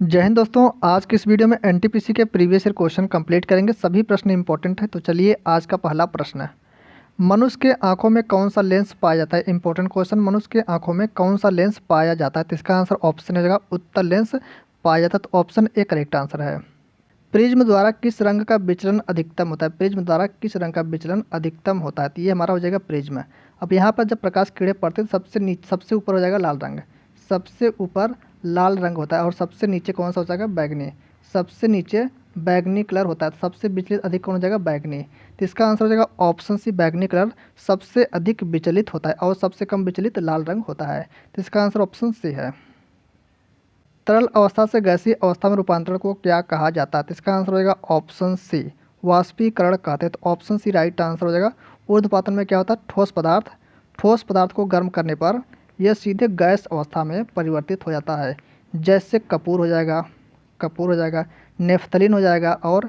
जय हिंद दोस्तों। आज की इस वीडियो में एनटीपीसी के प्रीवियस ईयर क्वेश्चन कंप्लीट करेंगे। सभी प्रश्न इंपॉर्टेंट है। तो चलिए आज का पहला प्रश्न है, मनुष्य के आंखों में कौन सा लेंस पाया जाता है। इंपॉर्टेंट क्वेश्चन, मनुष्य के आंखों में कौन सा लेंस पाया जाता है। तो इसका आंसर ऑप्शन हो जाएगा उत्तर लेंस पाया जाता है। तो ऑप्शन ए करेक्ट आंसर है। प्रिज्म द्वारा किस रंग का विचलन अधिकतम होता है। प्रिज्म द्वारा किस रंग का विचलन अधिकतम होता है। तो ये हमारा हो जाएगा प्रिज्म। अब यहाँ पर जब प्रकाश किरणें पड़ते हैं सबसे ऊपर हो जाएगा लाल रंग। सबसे ऊपर लाल रंग होता है और सबसे नीचे कौन सा हो जाएगा बैगनी। सबसे नीचे बैगनी कलर होता है। सबसे विचलित अधिक कौन हो जाएगा बैगनी। तो इसका आंसर हो जाएगा ऑप्शन सी बैगनी कलर सबसे अधिक विचलित होता है और सबसे कम विचलित लाल रंग होता है। तो इसका आंसर ऑप्शन सी है। तरल अवस्था से गैसीय अवस्था में रूपांतरण को क्या कहा जाता है। तो इसका आंसर हो जाएगा ऑप्शन सी वाष्पीकरण कहते हैं। तो ऑप्शन सी राइट आंसर हो जाएगा। ऊर्ध्वपातन में क्या होता है, ठोस पदार्थ को गर्म करने पर यह सीधे गैस अवस्था में परिवर्तित हो जाता है। जैसे कपूर हो जाएगा, नेफ्थलीन हो जाएगा और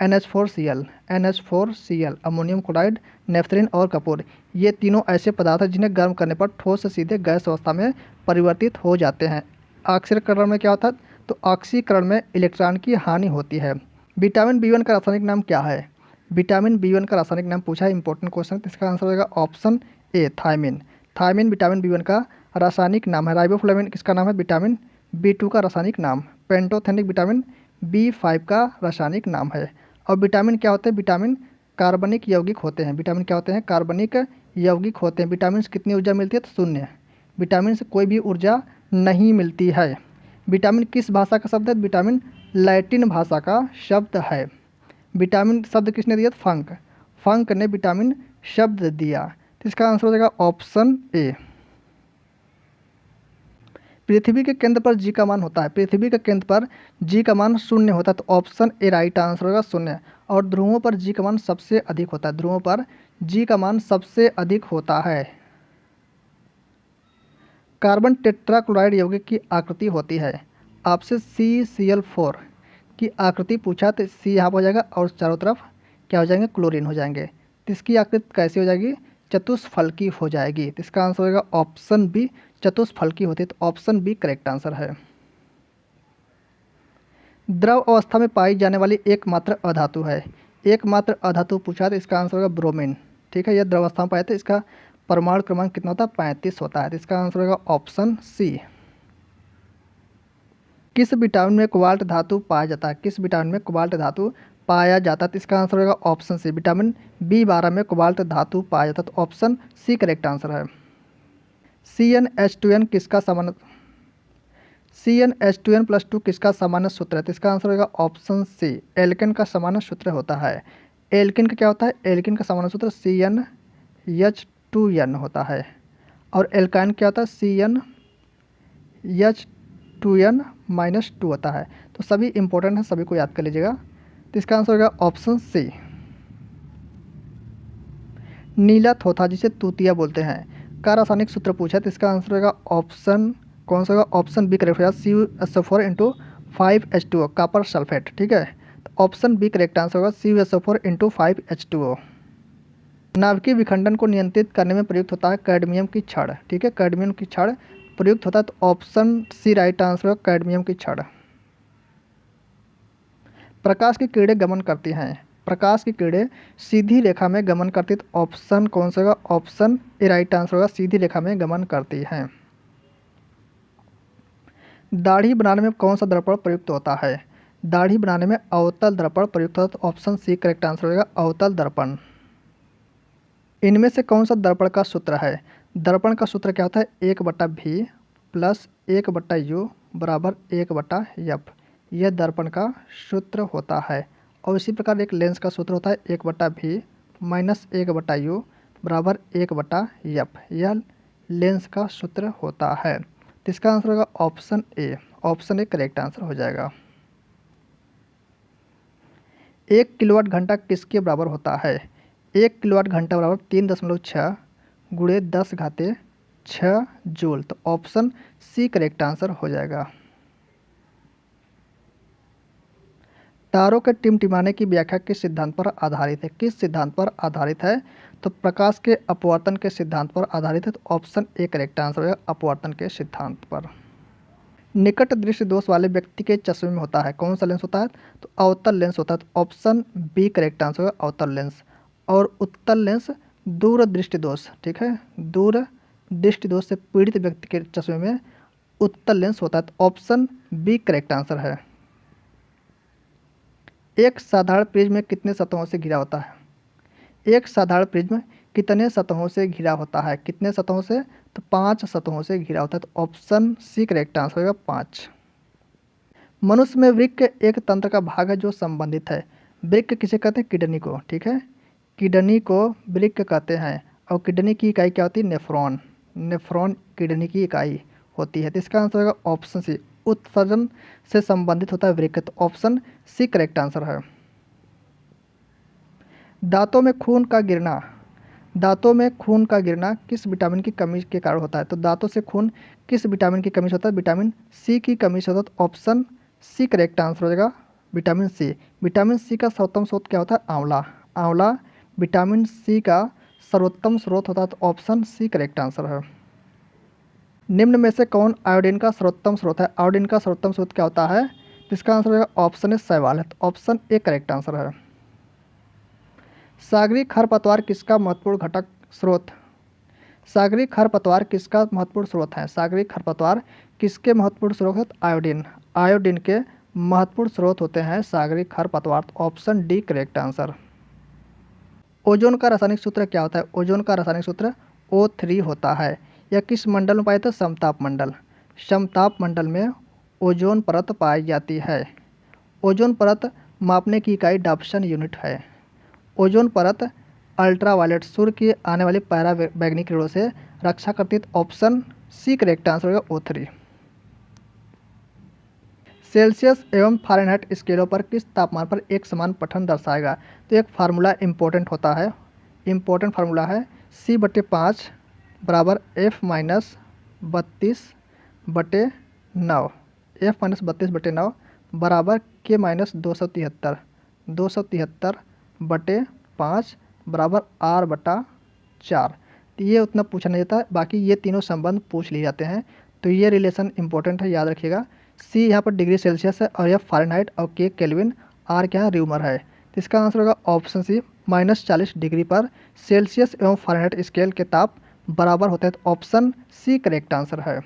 NH4Cl अमोनियम क्लोराइड, नेफ्थलीन और कपूर, ये तीनों ऐसे पदार्थ हैं जिन्हें गर्म करने पर ठोस से सीधे गैस अवस्था में परिवर्तित हो जाते हैं। ऑक्सीकरण में क्या होता है, तो ऑक्सीकरण में इलेक्ट्रॉन की हानि होती है। विटामिन B1 का रासायनिक नाम क्या है। विटामिन B1 का रासायनिक नाम पूछा है, इंपॉर्टेंट क्वेश्चन। इसका आंसर होगा option A thiamine. Thiamine vitamin B1 का रासायनिक नाम है। राइबोफ्लेविन किसका नाम है, विटामिन B2 का रासायनिक नाम। पेंटोथेनिक विटामिन B5 का रासायनिक नाम है। और विटामिन क्या होते हैं, विटामिन कार्बनिक यौगिक होते हैं। विटामिन क्या होते हैं, कार्बनिक यौगिक होते हैं। विटामिन से कितनी ऊर्जा मिलती है, तो शून्य। विटामिन से कोई भी ऊर्जा नहीं मिलती है। विटामिन किस भाषा का शब्द है, विटामिन लैटिन भाषा का शब्द है। विटामिन शब्द किसने दिया, फंक ने विटामिन शब्द दिया। तो इसका आंसर हो जाएगा ऑप्शन ए। पृथ्वी के केंद्र पर जी का मान होता है। पृथ्वी के केंद्र पर जी का मान शून्य होता है। तो ऑप्शन ए राइट आंसर होगा शून्य। और ध्रुवों पर जी का मान सबसे अधिक होता है। ध्रुवों पर जी का मान सबसे अधिक होता है। कार्बन टेट्राक्लोराइड यौगिक की आकृति होती है। आपसे CCl4 की आकृति पूछा तो सी यहाँ पर हो जाएगा और चारों तरफ क्या हो जाएंगे, क्लोरीन हो जाएंगे। तो इसकी आकृति कैसी हो जाएगी, चतुष्फलकी हो जाएगी। तो इसका आंसर होगा ऑप्शन बी चतुष्फलकी होती है। तो ऑप्शन बी करेक्ट आंसर है। द्रव अवस्था में पाई जाने वाली एकमात्र अधातु है। एकमात्र अधातु पूछा तो इसका आंसर होगा ब्रोमीन। ठीक है, यह द्रव अवस्था में पाया तो इसका परमाणु क्रमांक कितना होता है, 35 होता है। तो इसका आंसर होगा ऑप्शन सी। किस विटामिन में कोबाल्ट धातु पाया जाता है। किस विटामिन में कोबाल्ट धातु पाया जाता है। तो इसका आंसर होगा ऑप्शन सी विटामिन B12 में कोबाल्ट धातु पाया जाता है। तो ऑप्शन सी करेक्ट आंसर है। CnH2n किसका सामान्य CnH2n+2 किसका सामान्य सूत्र है। तो इसका आंसर होगा ऑप्शन सी एल्केन का सामान्य सूत्र होता है। एल्केन का क्या होता है, एल्केन का सामान्य सूत्र CnH2n होता है। और एल्काइन क्या होता है, CnH2n-2 होता है। तो सभी इंपॉर्टेंट है, सभी को याद कर लीजिएगा। तो इसका आंसर होगा ऑप्शन सी। नीला थोथा जिसे तूतिया बोलते हैं का रासायनिक सूत्र पूछा है। तो इसका आंसर होगा ऑप्शन कौन सा होगा, ऑप्शन बी करेक्ट होगा CuSO4 × 5H2O कॉपर सल्फेट। ठीक है, तो ऑप्शन बी करेक्ट आंसर होगा CuSO4 × 5H2O। नाभिकीय विखंडन को नियंत्रित करने में प्रयुक्त होता है कैडमियम की छड़। ठीक है, कैडमियम की छड़ प्रयुक्त होता है। तो ऑप्शन सी राइट आंसर होगा कैडमियम की छड़। प्रकाश की किरणें गमन करती हैं। प्रकाश की किरणें सीधी रेखा में गमन करती है। तो ऑप्शन कौन सा होगा, ऑप्शन ए राइट आंसर होगा सीधी रेखा में गमन करती हैं। दाढ़ी बनाने में कौन सा दर्पण प्रयुक्त होता है। दाढ़ी बनाने में अवतल दर्पण प्रयुक्त होता है। तो ऑप्शन सी करेक्ट आंसर होगा अवतल दर्पण। इनमें से कौन सा दर्पण का सूत्र है। दर्पण का सूत्र क्या होता है, 1/V + 1/U = 1/F। यह दर्पण का सूत्र होता है। और इसी प्रकार एक लेंस का सूत्र होता है 1/V - 1/U = 1/F। यह लेंस का सूत्र होता है। तो इसका आंसर होगा option A. Option A correct answer हो जाएगा। 1 किलोवाट घंटा किसके बराबर होता है। 1 किलोवाट घंटा बराबर 3.6 × 10⁻6 जूल। तो ऑप्शन सी करेक्ट आंसर हो जाएगा। तारों के टिमटिमाने की व्याख्या किस सिद्धांत पर आधारित है। किस सिद्धांत पर आधारित है, तो प्रकाश के अपवर्तन के सिद्धांत पर आधारित है। तो ऑप्शन ए करेक्ट आंसर होगा अपवर्तन के सिद्धांत पर। निकट दृष्टि दोष वाले व्यक्ति के चश्मे में होता है, कौन सा लेंस होता है? तो अवतल लेंस होता है। तो ऑप्शन बी करेक्ट आंसर होगा, अवतल लेंस। और उत्तल लेंस दूर दृष्टि दोष, ठीक है, दूर दृष्टि दोष से पीड़ित व्यक्ति के चश्मे में उत्तल लेंस होता है। तो ऑप्शन बी करेक्ट आंसर है। एक साधारण प्रिज्म में कितने सतहों से घिरा होता है? एक साधारण प्रिज्म कितने सतहों से घिरा होता है? कितने सतहों से? तो 5 सतहों से घिरा होता है। तो ऑप्शन सी करेक्ट आंसर होगा, 5। मनुष्य में वृक्क एक तंत्र का भाग है जो संबंधित है। वृक्क किसे कहते हैं? किडनी को, ठीक है, किडनी को वृक्क कहते हैं। और किडनी की इकाई क्या होती है? नेफ्रॉन। नेफ्रॉन किडनी की इकाई होती है। तो इसका आंसर होगा ऑप्शन सी, उत्सर्जन से संबंधित होता है वृक्क। तो ऑप्शन सी करेक्ट आंसर है। दांतों में खून का गिरना, दांतों में खून का गिरना किस विटामिन की कमी के कारण होता है? तो दांतों से खून किस विटामिन की कमी से होता है? विटामिन सी की कमी से होता है। तो ऑप्शन सी करेक्ट आंसर हो जाएगा, विटामिन सी। विटामिन सी का सर्वोत्तम स्रोत क्या होता है? आंवला। आंवला विटामिन सी का सर्वोत्तम स्रोत होता है। तो ऑप्शन सी करेक्ट आंसर है। निम्न में से कौन आयोडीन का सर्वोत्तम स्रोत है? आयोडीन का सर्वोत्तम स्रोत क्या होता है? तो इसका आंसर होगा ऑप्शन ए शैवाल है। तो ऑप्शन ए करेक्ट आंसर है। सागरी खरपतवार किसका महत्वपूर्ण घटक स्रोत? सागरी खरपतवार किसका महत्वपूर्ण स्रोत है? सागरी खरपतवार किसके महत्वपूर्ण स्रोत है? आयोडीन। आयोडीन के महत्वपूर्ण स्रोत होते हैं सागरी खरपतवार। Option D correct answer. Ozone का रासायनिक सूत्र क्या होता है? ओजोन का रासायनिक सूत्र O3 होता है। यह किस मंडल में पाया जाता है? समताप मंडल। समताप मंडल में ओजोन परत पाई जाती है। ओजोन परत मापने की इकाई डाप्सन यूनिट है। ओजोन परत अल्ट्रावायलेट सूर्य की आने वाली पराबैंगनी किरणों से रक्षा करती है। ऑप्शन सी करेक्ट आंसर होगा, O3। सेल्सियस एवं फ़ारेनहाइट स्केलों पर किस तापमान पर एक समान पठन दर्शाएगा? तो एक फार्मूला इम्पोर्टेंट होता है, इम्पोर्टेंट फार्मूला है C/5 बराबर F-32/9, F-32/9 बराबर K-273, 273/5 बराबर R/4। तो ये उतना पूछा नहीं जाता है, बाकी ये तीनों संबंध पूछ लिए जाते हैं। तो ये रिलेशन इंपॉर्टेंट है, याद रखिएगा। सी यहाँ पर डिग्री सेल्सियस है और यह फ़ारेनहाइट और के केल्विन, आर क्या है? र्यूमर है। तो इसका आंसर होगा ऑप्शन सी, -40 डिग्री पर सेल्सियस एवं फ़ारेनहाइट स्केल के ताप बराबर होते हैं। तो ऑप्शन सी करेक्ट आंसर है।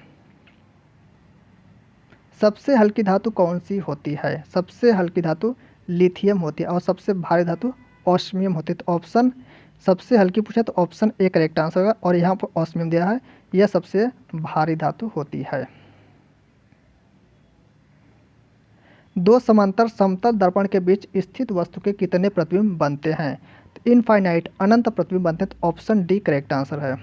सबसे हल्की धातु कौन सी होती है? सबसे हल्की धातु लिथियम होती है और सबसे भारी धातु ऑस्मियम होती है। तो ऑप्शन सबसे हल्की पूछा तो ऑप्शन ए करेक्ट आंसर होगा। और यहाँ पर ऑस्मियम दिया है, यह सबसे भारी धातु होती है। दो समांतर समतल दर्पण के बीच स्थित वस्तु के कितने प्रतिबिंब बनते हैं? तो इनफाइनाइट, अनंत प्रतिबिंब बनते हैं। तो ऑप्शन डी करेक्ट आंसर है।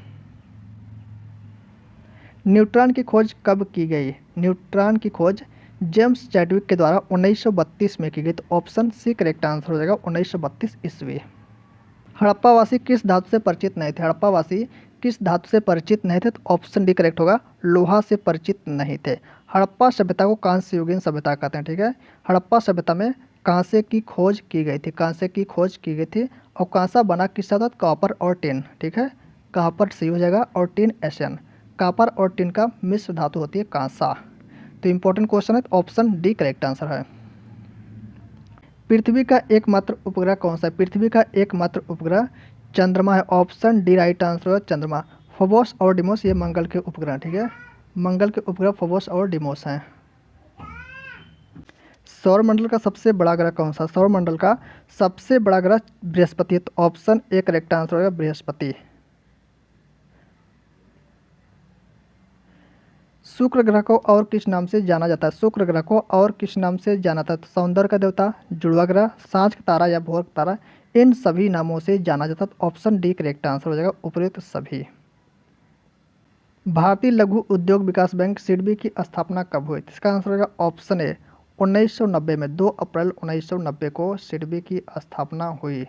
न्यूट्रॉन की खोज कब की गई? न्यूट्रॉन की खोज जेम्स चैडविक के द्वारा 1932 में की गई। तो ऑप्शन सी करेक्ट आंसर हो जाएगा, 1932 ईस्वी। हड़प्पावासी किस धातु से परिचित नहीं थे? हड़प्पावासी किस धातु से परिचित नहीं थे? तो ऑप्शन डी करेक्ट होगा, लोहा से परिचित नहीं थे। हड़प्पा सभ्यता को कांस्य युगीन सभ्यता कहते हैं, ठीक है। हड़प्पा सभ्यता में कांसे की खोज की गई थी, कांसे की खोज की गई थी। और कांसा बना किससे था? कॉपर और टिन, ठीक है, कॉपर सी हो जाएगा और टिन एसएन। कॉपर और टिन का मिश्र धातु होती है कांसा। तो इंपॉर्टेंट क्वेश्चन है, ऑप्शन डी करेक्ट आंसर है। पृथ्वी का एकमात्र उपग्रह कौन सा है? पृथ्वी का एकमात्र उपग्रह चंद्रमा है। ऑप्शन डी राइट आंसर है, चंद्रमा। फोबोस और डिमोस ये मंगल के उपग्रह, ठीक है, मंगल के उपग्रह फोबोस और डिमोस हैं। सौरमंडल का सबसे बड़ा ग्रह कौन सा? सौरमंडल का सबसे बड़ा ग्रह बृहस्पति है। तो ऑप्शन ए करेक्ट आंसर होगा, बृहस्पति। शुक्र ग्रह को और किस नाम से जाना जाता है? शुक्र ग्रह को और किस नाम से जाना जाता है? तो सौंदर्य का देवता, जुड़वा ग्रह, सांझ का तारा या भोर का तारा, इन सभी नामों से जाना जाता है। तो ऑप्शन डी करेक्ट आंसर हो जाएगा, उपयुक्त सभी। भारतीय लघु उद्योग विकास बैंक सिडबी की स्थापना कब हुई? इसका आंसर होगा ऑप्शन ए, 1990 में, 2 अप्रैल 1990 को सिडबी की स्थापना हुई,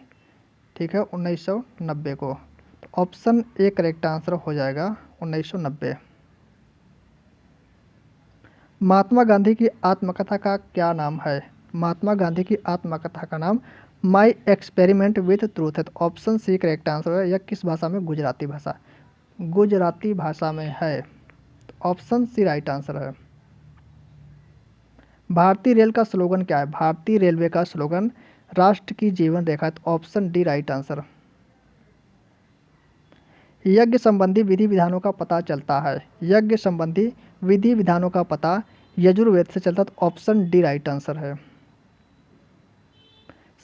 ठीक है, 1990 को। तो ऑप्शन ए करेक्ट आंसर हो जाएगा, 1990। महात्मा गांधी की आत्मकथा का क्या नाम है? महात्मा गांधी की आत्मकथा का नाम माई एक्सपेरिमेंट विथ ट्रूथ है। तो ऑप्शन सी करेक्ट आंसर है। यह किस भाषा में? गुजराती भाषा, गुजराती भाषा में है। तो ऑप्शन सी राइट आंसर है। भारतीय रेल का स्लोगन क्या है? भारतीय रेलवे का स्लोगन राष्ट्र की जीवन रेखा है। तो ऑप्शन डी राइट आंसर। यज्ञ संबंधी विधि विधानों का पता चलता है। यज्ञ संबंधी विधि विधानों का पता यजुर्वेद से चलता है। तो ऑप्शन डी राइट आंसर है।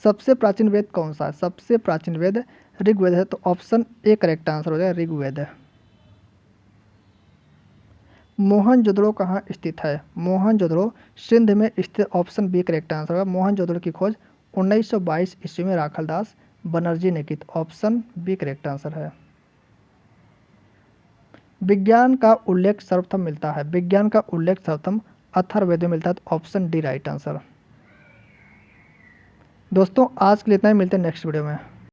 सबसे प्राचीन वेद कौन सा है? सबसे प्राचीन वेद ऋग्वेद है। तो ऑप्शन ए करेक्ट आंसर हो जाएगा, ऋग्वेद। मोहनजोदड़ो कहाँ स्थित है? मोहनजोदड़ो सिंध में स्थित। ऑप्शन बी करेक्ट आंसर होगा। मोहनजोदड़ो की खोज 1922 ईस्वी में राखलदास बनर्जी ने की। तो ऑप्शन बी करेक्ट आंसर है। विज्ञान का उल्लेख सर्वप्रथम मिलता है। विज्ञान का उल्लेख सर्वप्रथम अथर्ववेद में मिलता है। तो ऑप्शन डी राइट आंसर। दोस्तों आज के लिए इतना ही, मिलते हैं नेक्स्ट वीडियो में।